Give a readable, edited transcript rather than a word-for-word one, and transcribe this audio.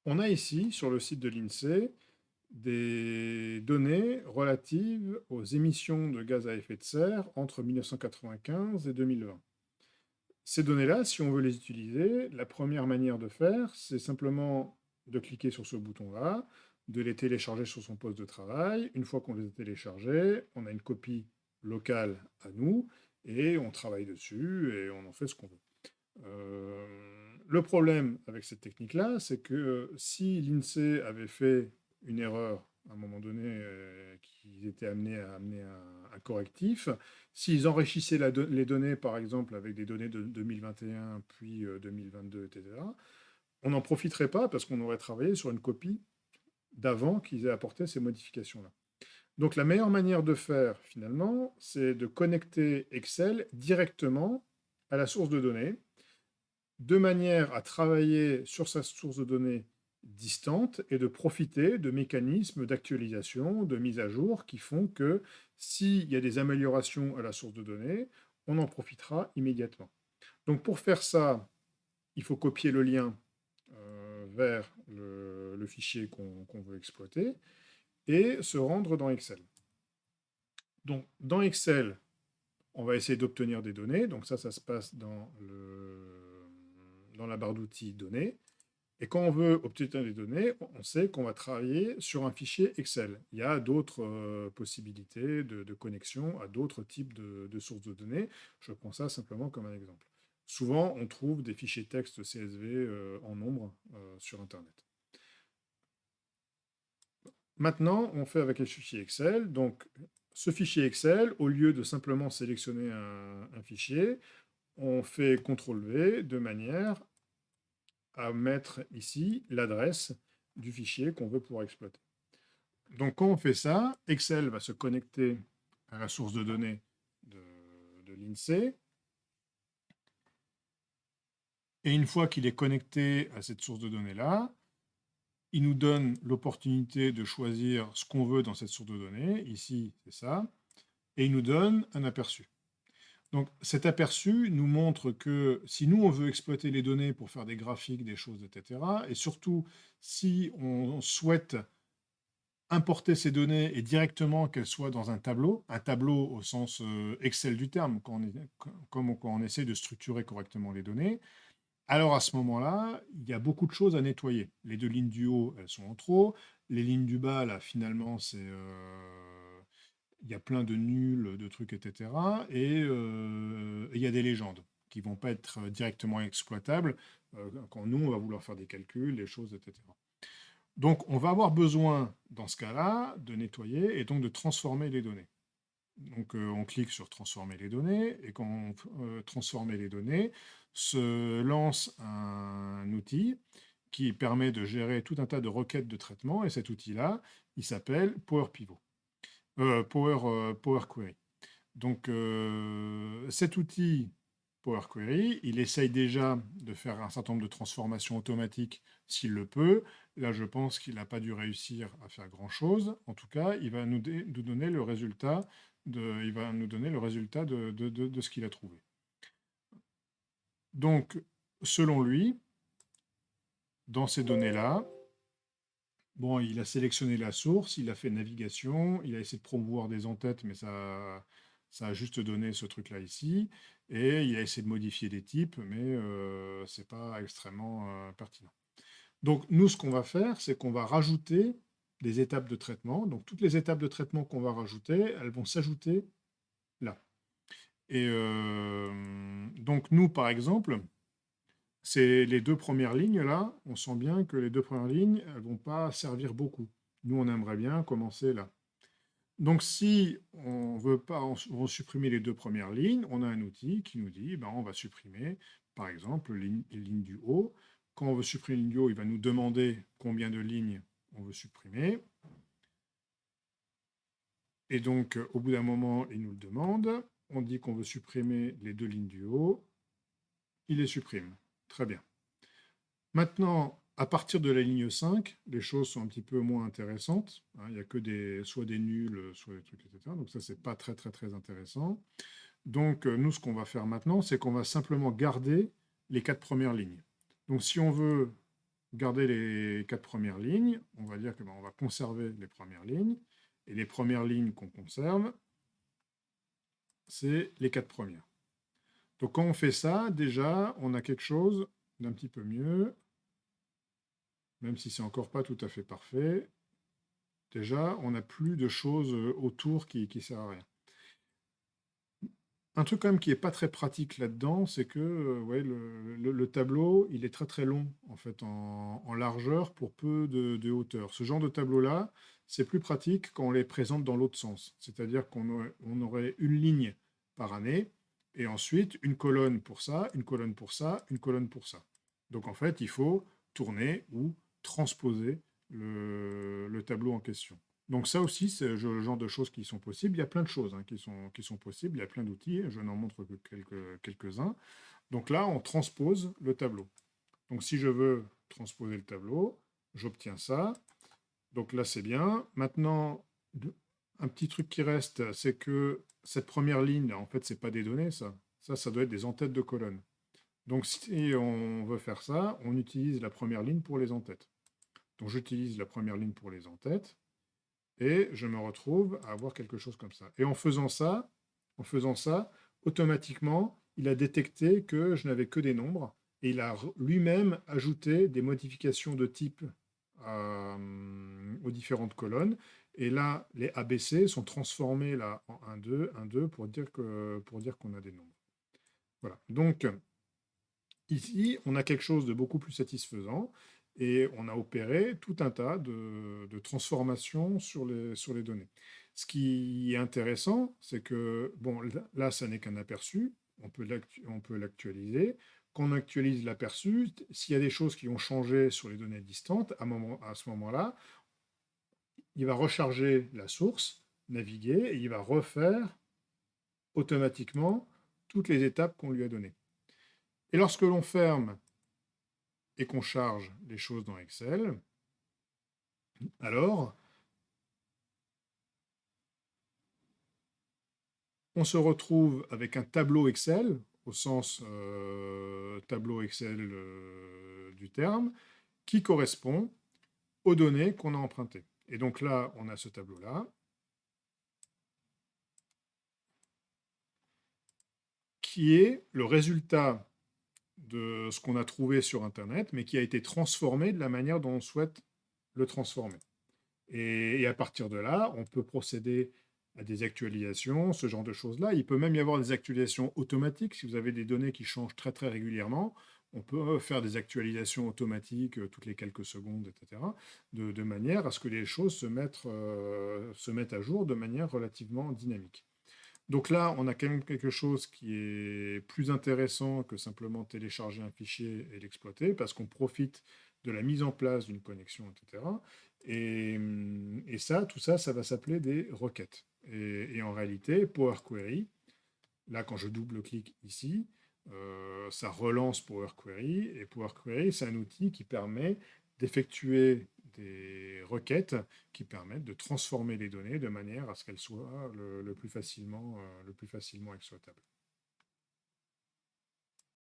On a ici, sur le site de l'INSEE, des données relatives aux émissions de gaz à effet de serre entre 1995 et 2020. Ces données-là, si on veut les utiliser, la première manière de faire, c'est simplement de cliquer sur ce bouton-là, de les télécharger sur son poste de travail. Une fois qu'on les a téléchargés, on a une copie locale à nous, et on travaille dessus, et on en fait ce qu'on veut. Le problème avec cette technique-là, c'est que si l'INSEE avait fait une erreur à un moment donné, qu'ils étaient amenés à amener un correctif, s'ils enrichissaient les données, par exemple, avec des données de 2021, puis 2022, etc., on n'en profiterait pas parce qu'on aurait travaillé sur une copie d'avant qu'ils aient apporté ces modifications-là. Donc la meilleure manière de faire, finalement, c'est de connecter Excel directement à la source de données, de manière à travailler sur sa source de données distante et de profiter de mécanismes d'actualisation, de mise à jour qui font que s'il y a des améliorations à la source de données, on en profitera immédiatement. Donc pour faire ça, il faut copier le lien vers le fichier qu'on veut exploiter et se rendre dans Excel. Donc dans Excel, on va essayer d'obtenir des données. Donc ça se passe dans la barre d'outils données. Et quand on veut obtenir des données, on sait qu'on va travailler sur un fichier Excel. Il y a d'autres possibilités de connexion à d'autres types de sources de données. Je prends ça simplement comme un exemple. Souvent, on trouve des fichiers texte CSV en nombre sur Internet. Maintenant, on fait avec le fichier Excel. Donc, ce fichier Excel, au lieu de simplement sélectionner un fichier, on fait CTRL-V de manière à mettre ici l'adresse du fichier qu'on veut pouvoir exploiter. Donc quand on fait ça, Excel va se connecter à la source de données de l'INSEE. Et une fois qu'il est connecté à cette source de données-là, il nous donne l'opportunité de choisir ce qu'on veut dans cette source de données. Ici, c'est ça. Et il nous donne un aperçu. Donc cet aperçu nous montre que si nous, on veut exploiter les données pour faire des graphiques, des choses, etc., et surtout si on souhaite importer ces données et directement qu'elles soient dans un tableau au sens Excel du terme, quand on essaie de structurer correctement les données, alors à ce moment-là, il y a beaucoup de choses à nettoyer. Les deux lignes du haut, elles sont en trop. Les lignes du bas, là, finalement, il y a plein de nuls, de trucs, etc. Et il y a des légendes qui vont pas être directement exploitables quand nous, on va vouloir faire des calculs, des choses, etc. Donc, on va avoir besoin, dans ce cas-là, de nettoyer et donc de transformer les données. Donc, on clique sur transformer les données, et quand on transformer les données, se lance un outil qui permet de gérer tout un tas de requêtes de traitement, et cet outil-là, il s'appelle Power Pivot, Power Query. Donc, cet outil Power Query, il essaye déjà de faire un certain nombre de transformations automatiques s'il le peut. Là, je pense qu'il n'a pas dû réussir à faire grand-chose. En tout cas, il va nous donner le résultat il va nous donner le résultat de ce qu'il a trouvé. Donc, selon lui, dans ces données-là, bon, il a sélectionné la source, il a fait navigation, il a essayé de promouvoir des entêtes, mais ça a juste donné ce truc-là ici, et il a essayé de modifier des types, mais c'est pas extrêmement pertinent. Donc nous, ce qu'on va faire, c'est qu'on va rajouter des étapes de traitement. Donc toutes les étapes de traitement qu'on va rajouter, elles vont s'ajouter là. Et donc nous, par exemple, c'est les deux premières lignes là, on sent bien que les deux premières lignes, elles vont pas servir beaucoup. Nous, on aimerait bien commencer là. Donc si on veut pas on veut supprimer les deux premières lignes, on a un outil qui nous dit, ben, on va supprimer, par exemple, les lignes du haut. Quand on veut supprimer les lignes du haut, il va nous demander combien de lignes on veut supprimer. Et donc, au bout d'un moment, il nous le demande. On dit qu'on veut supprimer les deux lignes du haut. Il les supprime. Très bien. Maintenant, à partir de la ligne 5, les choses sont un petit peu moins intéressantes. Il n'y a que soit des nuls, soit des trucs, etc. Donc ça, c'est pas très, très, très intéressant. Donc, nous, ce qu'on va faire maintenant, c'est qu'on va simplement garder les 4 premières lignes. Donc, si on veut garder les 4 premières lignes. On va dire que on va conserver les premières lignes. Et les premières lignes qu'on conserve, c'est les 4 premières. Donc quand on fait ça, déjà, on a quelque chose d'un petit peu mieux, même si c'est encore pas tout à fait parfait. Déjà, on n'a plus de choses autour qui ne servent à rien. Un truc quand même qui n'est pas très pratique là-dedans, c'est que ouais, le tableau, il est très très long en fait en largeur pour peu de hauteur. Ce genre de tableau-là, c'est plus pratique quand on les présente dans l'autre sens. C'est-à-dire qu'on aurait une ligne par année, et ensuite une colonne pour ça, une colonne pour ça, une colonne pour ça. Donc en fait, il faut tourner ou transposer le tableau en question. Donc ça aussi, c'est le genre de choses qui sont possibles. Il y a plein de choses qui sont possibles, il y a plein d'outils, je n'en montre que quelques-uns. Donc là, on transpose le tableau. Donc si je veux transposer le tableau, j'obtiens ça. Donc là, c'est bien. Maintenant, un petit truc qui reste, c'est que cette première ligne, en fait, c'est pas des données, ça. Ça doit être des en-têtes de colonnes. Donc si on veut faire ça, on utilise la première ligne pour les en-têtes. Donc j'utilise la première ligne pour les en-têtes. Et je me retrouve à avoir quelque chose comme ça. Et en faisant ça, automatiquement, il a détecté que je n'avais que des nombres, et il a lui-même ajouté des modifications de type aux différentes colonnes. Et là, les ABC sont transformés là, en 1, 2, 1, 2 pour dire qu'on a des nombres. Voilà. Donc, ici, on a quelque chose de beaucoup plus satisfaisant, et on a opéré tout un tas de transformations sur les données. Ce qui est intéressant, c'est que, bon, là, ça n'est qu'un aperçu, on peut l'actualiser. Quand on actualise l'aperçu, s'il y a des choses qui ont changé sur les données distantes, à ce moment-là, il va recharger la source, naviguer, et il va refaire automatiquement toutes les étapes qu'on lui a données. Et lorsque l'on ferme et qu'on charge les choses dans Excel, alors on se retrouve avec un tableau Excel, au sens tableau Excel du terme, qui correspond aux données qu'on a empruntées. Et donc là, on a ce tableau-là, qui est le résultat de ce qu'on a trouvé sur Internet, mais qui a été transformé de la manière dont on souhaite le transformer. Et à partir de là, on peut procéder à des actualisations, ce genre de choses-là. Il peut même y avoir des actualisations automatiques. Si vous avez des données qui changent très très régulièrement, on peut faire des actualisations automatiques toutes les quelques secondes, etc., de manière à ce que les choses se mettent à jour de manière relativement dynamique. Donc là, on a quand même quelque chose qui est plus intéressant que simplement télécharger un fichier et l'exploiter, parce qu'on profite de la mise en place d'une connexion, etc. Et ça, tout ça, ça va s'appeler des requêtes. Et en réalité, Power Query, là, quand je double-clique ici, ça relance Power Query. Et Power Query, c'est un outil qui permet d'effectuer des requêtes qui permettent de transformer les données de manière à ce qu'elles soient le plus facilement exploitables.